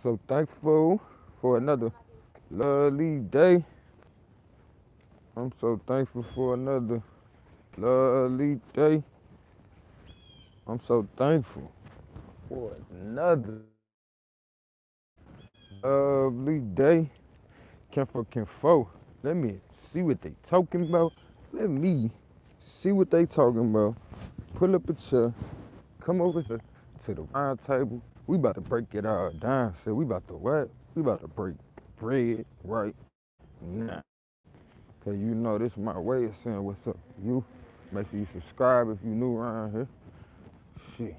so thankful for another lovely day. I'm so thankful for another lovely day. I'm so thankful for another lovely day. Can let me see what they talking about. Let me see what they talking about. Pull up a chair. Come over here to the round table. We about to break it all down. So we about to what? We about to break bread right now. Cause you know this is my way of saying what's up to you. Make sure you subscribe if you new around here. Shit.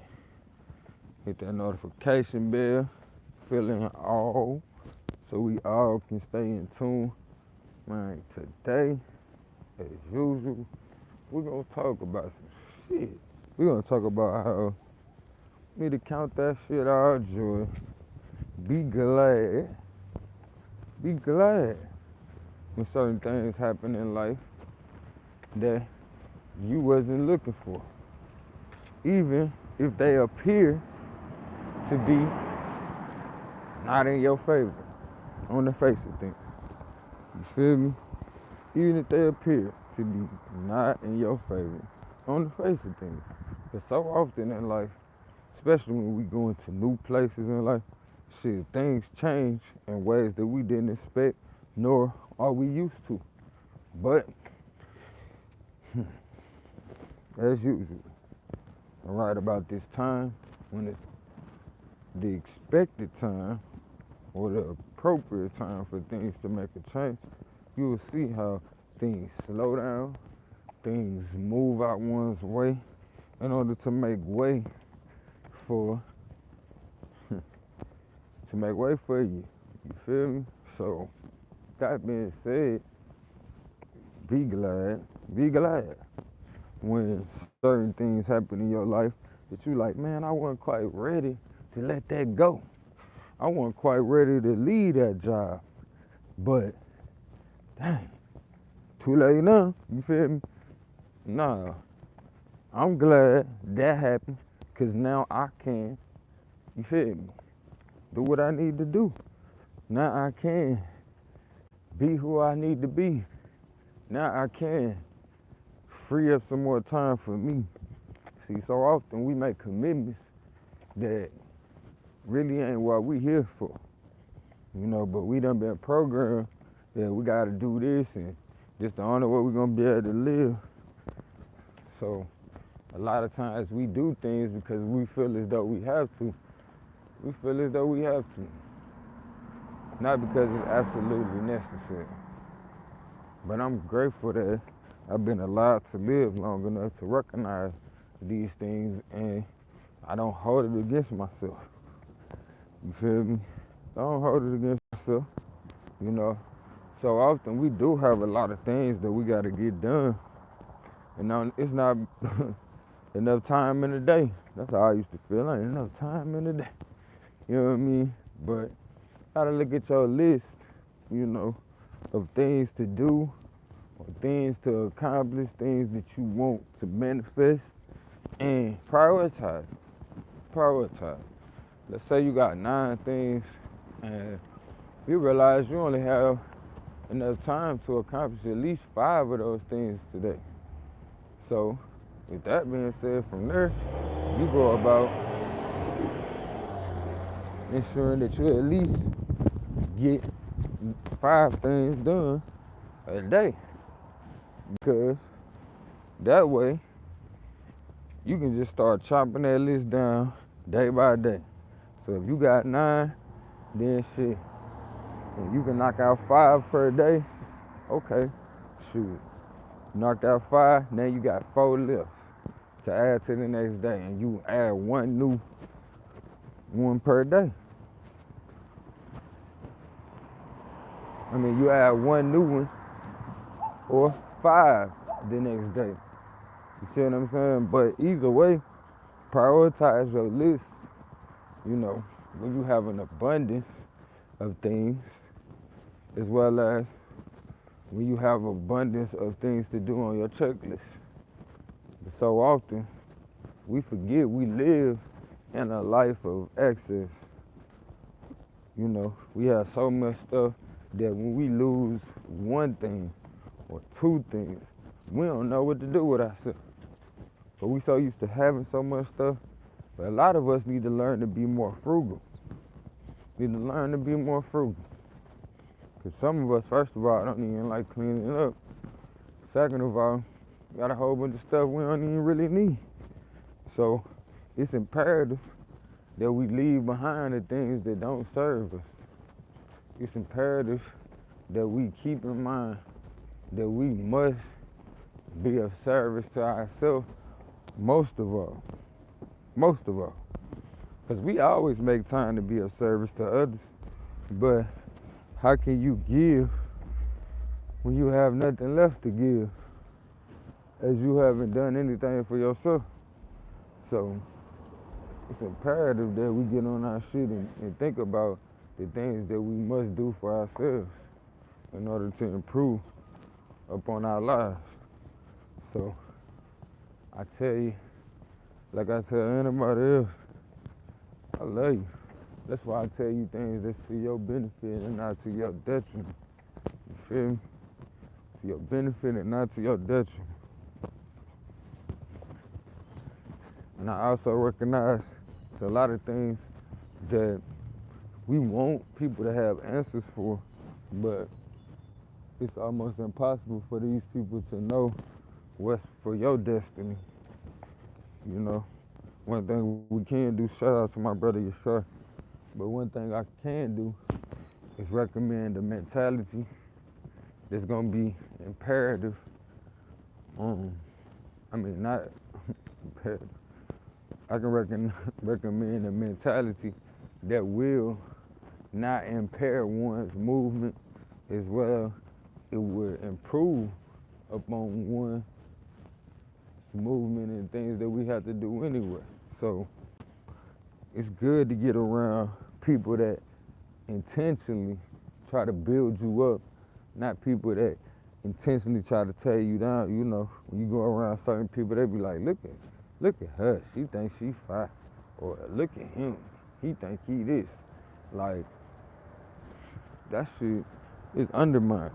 Hit that notification bell. Fill in all so we all can stay in tune. Man, today, as usual, we're gonna talk about some shit. We're gonna talk about how we need to count that shit our joy. Be glad. Be glad when certain things happen in life that you wasn't looking for. Even if they appear to be not in your favor on the face of things. You feel me? Even if they appear to be not in your favor on the face of things. Because so often in life, especially when we go into new places in life, shit, things change in ways that we didn't expect, nor are we used to. But, as usual, right about this time, when it's the expected time, or the appropriate time for things to make a change, you will see how things slow down, things move out one's way in order to make way for you. You feel me? So that being said, be glad when certain things happen in your life that you like, man, I wasn't quite ready to let that go. I wasn't quite ready to leave that job. But dang, too late now. You feel me? Nah, I'm glad that happened because now I can, you feel me, do what I need to do. Now I can be who I need to be. Now I can free up some more time for me. See, so often we make commitments that really ain't what we here for. You know, but we done been programmed that we gotta do this and this the only way we're gonna be able to live. So a lot of times we do things because we feel as though we have to. We feel as though we have to. Not because it's absolutely necessary. But I'm grateful that I've been allowed to live long enough to recognize these things and I don't hold it against myself. You feel me? I don't hold it against myself, you know. So often we do have a lot of things that we gotta get done. And it's not enough time in the day. That's how I used to feel. Ain't enough time in the day. You know what I mean? But gotta look at your list, you know, of things to do, or things to accomplish, things that you want to manifest, and prioritize. Prioritize. Let's say you got 9 things, and you realize you only have enough time to accomplish at least 5 of those things today. So, with that being said, from there, you go about ensuring that you at least get 5 things done a day. Because that way, you can just start chopping that list down day by day. So if you got 9, then shit, if you can knock out 5 per day, okay, shoot. Knocked out 5, now you got 4 left to add to the next day, and you add 1 new one per day. I mean, you add 1 new one or 5 the next day. You see what I'm saying? But either way, prioritize your list. You know, when you have an abundance of things, as well as when you have abundance of things to do on your checklist. But so often, we forget we live in a life of excess. You know, we have so much stuff that when we lose one thing or two things, we don't know what to do with ourselves. But we so used to having so much stuff. But a lot of us need to learn to be more frugal. Need to learn to be more frugal. Because some of us, first of all, don't even like cleaning up. Second of all, got a whole bunch of stuff we don't even really need. So it's imperative that we leave behind the things that don't serve us. It's imperative that we keep in mind that we must be of service to ourselves most of all. Most of all. Because we always make time to be of service to others. But how can you give when you have nothing left to give, as you haven't done anything for yourself? So it's imperative that we get on our shit and think about the things that we must do for ourselves in order to improve upon our lives. So I tell you, like I tell anybody else, I love you. That's why I tell you things that's to your benefit and not to your detriment. You feel me? To your benefit and not to your detriment. And I also recognize it's a lot of things that we want people to have answers for, but it's almost impossible for these people to know what's for your destiny. You know, one thing we can do, shout out to my brother Yashar, but one thing I can do is recommend a mentality that's gonna be imperative. Not imperative. I can recommend a mentality that will not impair one's movement, as well it would improve upon one's movement and things that we have to do anyway. So it's good to get around people that intentionally try to build you up, not people that intentionally try to tear you down. You know, when you go around certain people, they be like, look at her, she thinks she fine. Or look at him, he think he this. Like, that shit is undermining.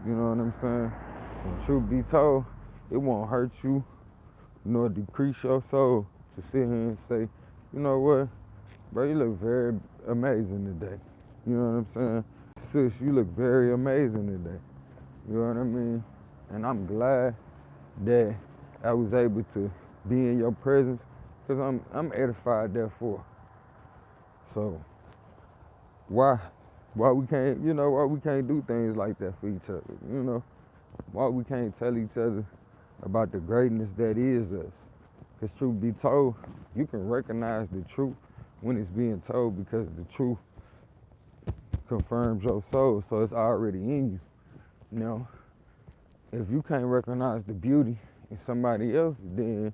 You know what I'm saying? And truth be told, it won't hurt you nor decrease your soul to sit here and say, you know what, bro, you look very amazing today. You know what I'm saying? Sis, you look very amazing today. You know what I mean? And I'm glad that I was able to be in your presence, because I'm edified therefore. So why we can't do things like that for each other? You know, why we can't tell each other about the greatness that is us? Because truth be told, you can recognize the truth when it's being told, because the truth confirms your soul, so it's already in you. You know, if you can't recognize the beauty in somebody else, then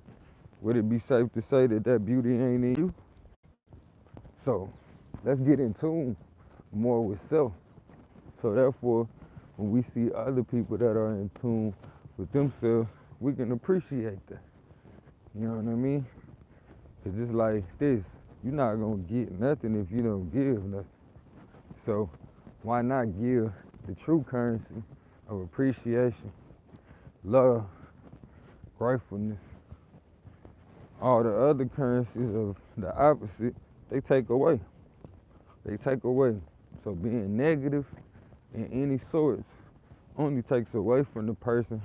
would it be safe to say that that beauty ain't in you? So let's get in tune more with self. So therefore, when we see other people that are in tune with themselves, we can appreciate that. You know what I mean? It's just like this. You're not gonna get nothing if you don't give nothing. So why not give the true currency of appreciation, love, gratefulness? All the other currencies of the opposite, they take away. They take away. So being negative in any sorts only takes away from the person,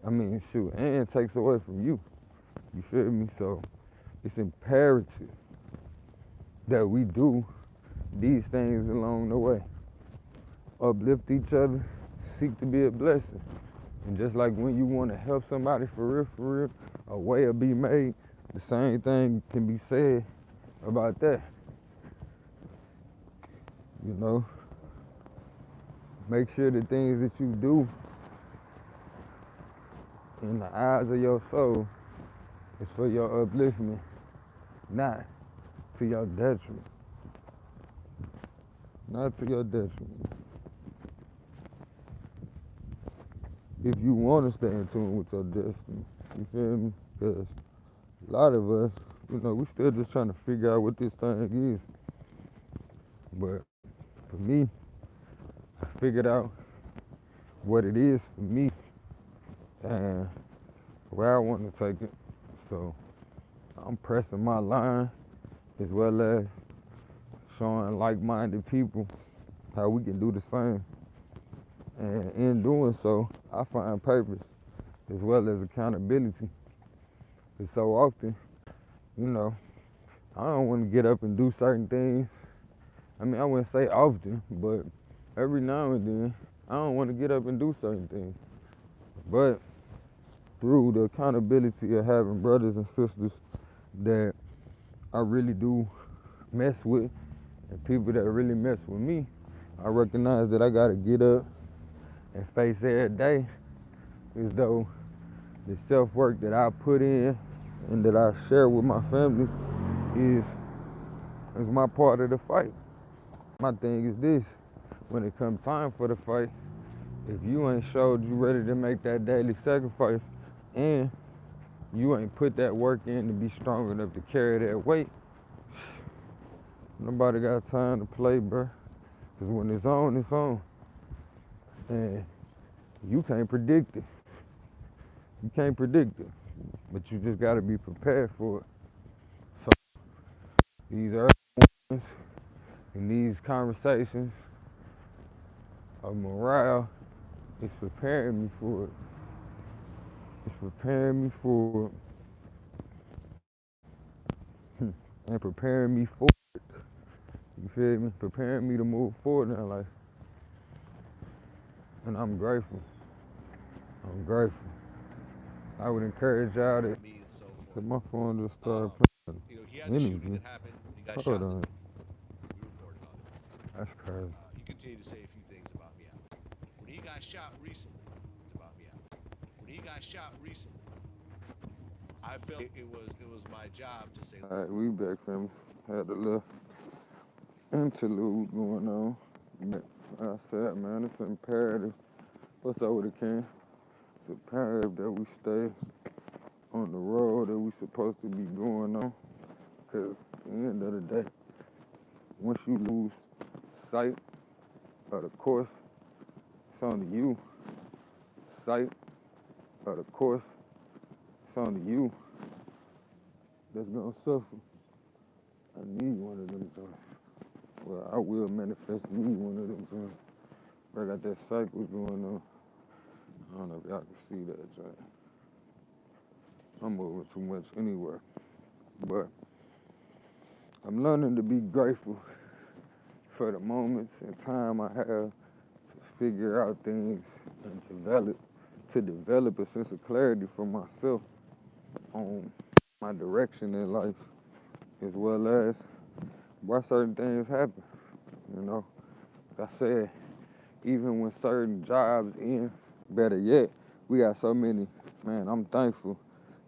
and takes away from you. You feel me? So it's imperative that we do these things along the way. Uplift each other, seek to be a blessing. And just like when you want to help somebody for real, a way will be made. The same thing can be said about that. You know, make sure the things that you do in the eyes of your soul is for your upliftment, not to your detriment. Not to your detriment. If you want to stay in tune with your destiny, you feel me? Because a lot of us, we still just trying to figure out what this thing is. But for me, I figured out what it is for me and where I want to take it. So I'm pressing my line as well as showing like-minded people how we can do the same. And in doing so, I find purpose as well as accountability. Because so often, you know, I don't want to get up and do certain things. I mean, I wouldn't say often, but every now and then, I don't want to get up and do certain things. But through the accountability of having brothers and sisters that I really do mess with and people that really mess with me, I recognize that I gotta get up and face every day as though the self-work that I put in and that I share with my family is my part of the fight. My thing is this: when it comes time for the fight, if you ain't showed you ready to make that daily sacrifice and you ain't put that work in to be strong enough to carry that weight, nobody got time to play, bro. Cause when it's on, it's on. And you can't predict it. You can't predict it. But you just gotta be prepared for it. So these early ones and these conversations of morale is preparing me for it. It's preparing me for it. And preparing me for it. You feel me? Preparing me to move forward in life. And I'm grateful. I'm grateful. I would encourage y'all to. Me and so So forth. my phone just started He had the playing shooting energy. that happened when he got Hold shot. on. We reported on it. That's crazy. He continued to say a few things about me out. When he got shot recently, it's about me out. When he got shot recently, I felt it was my job to say, Alright, we back, fam. Had a little interlude going on. But like I said, man, it's imperative. What's up with it, Ken? It's imperative that we stay on the road that we supposed to be going on. Because at the end of the day, once you lose sight of the course, it's on to you. Sight of the course, it's on to you that's gonna suffer. I need one of them joints. Well, I will manifest me one of them joints. I got that cycle going on. I don't know if y'all can see that joint. I'm moving too much anywhere. But I'm learning to be grateful for the moments and time I have to figure out things and develop a sense of clarity for myself on my direction in life, as well as why certain things happen. You know, like I said, even when certain jobs end, better yet, we got so many. Man, I'm thankful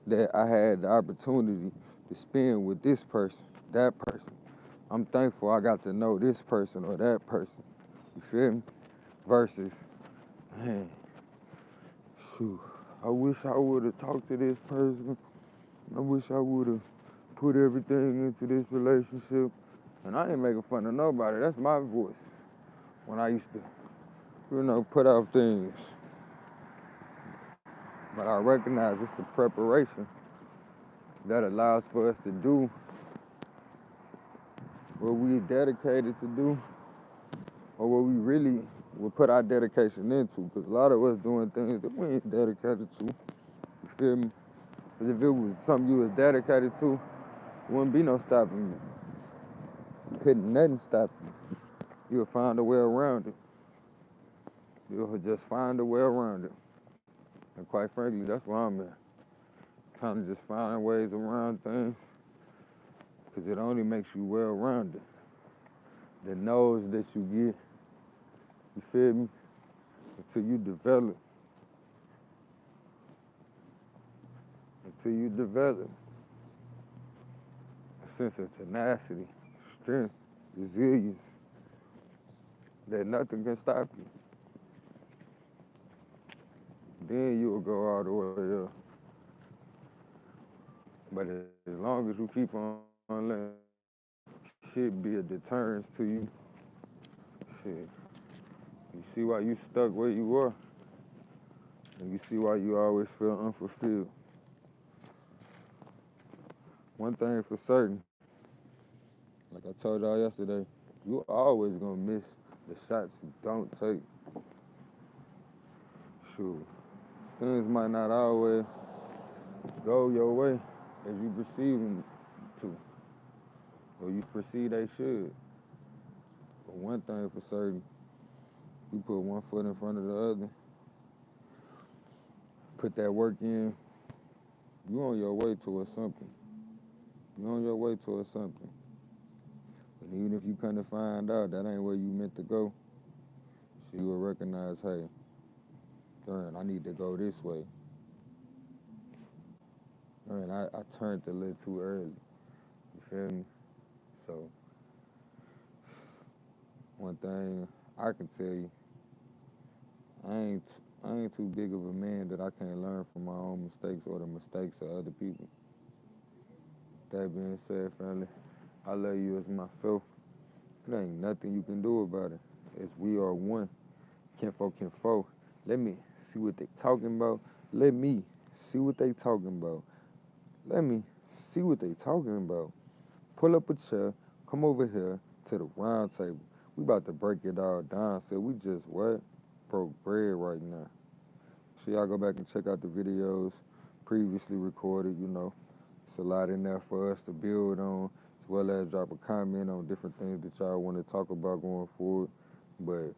that I had the opportunity to spend with this person, that person. I'm thankful I got to know this person or that person. You feel me? Versus, man, phew, I wish I would have talked to this person. I wish I would have put everything into this relationship. And I ain't making fun of nobody. That's my voice. When I used to, put out things. But I recognize it's the preparation that allows for us to do what we dedicated to do or what we really would put our dedication into. Because a lot of us doing things that we ain't dedicated to. You feel me? Because if it was something you was dedicated to, it wouldn't be no stopping you. Couldn't nothing stop you. You'll find a way around it. You'll just find a way around it. And quite frankly, that's where I'm at. Trying to just find ways around things. Because it only makes you well-rounded. The knows that you get, you feel me? Until you develop a sense of tenacity, strength, resilience, that nothing can stop you. Then you'll go all the way up. But as long as you keep on letting shit be a deterrence to you, shit. You see why you stuck where you are, and you see why you always feel unfulfilled. One thing for certain, like I told y'all yesterday, you always gonna miss the shots you don't take. Shoot, things might not always go your way as you perceive them to, or you perceive they should. But one thing for certain, you put one foot in front of the other, put that work in, you on your way towards something. You on your way towards something. But even if you come to find out that ain't where you meant to go, so you will recognize, hey, darn, I need to go this way. Darn, I turned a little too early. You feel me? So, one thing I can tell you, I ain't too big of a man that I can't learn from my own mistakes or the mistakes of other people. That being said, family, I love you as myself. There ain't nothing you can do about it. As we are one. Kinfo. Let me see what they talking about. Let me see what they talking about. Let me see what they talking about. Pull up a chair. Come over here to the round table. We about to break it all down. So we just what? Broke bread right now. So y'all go back and check out the videos previously recorded, you know. It's a lot in there for us to build on, as well as drop a comment on different things that y'all want to talk about going forward. But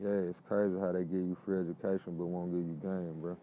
yeah, it's crazy how they give you free education but won't give you game, bro.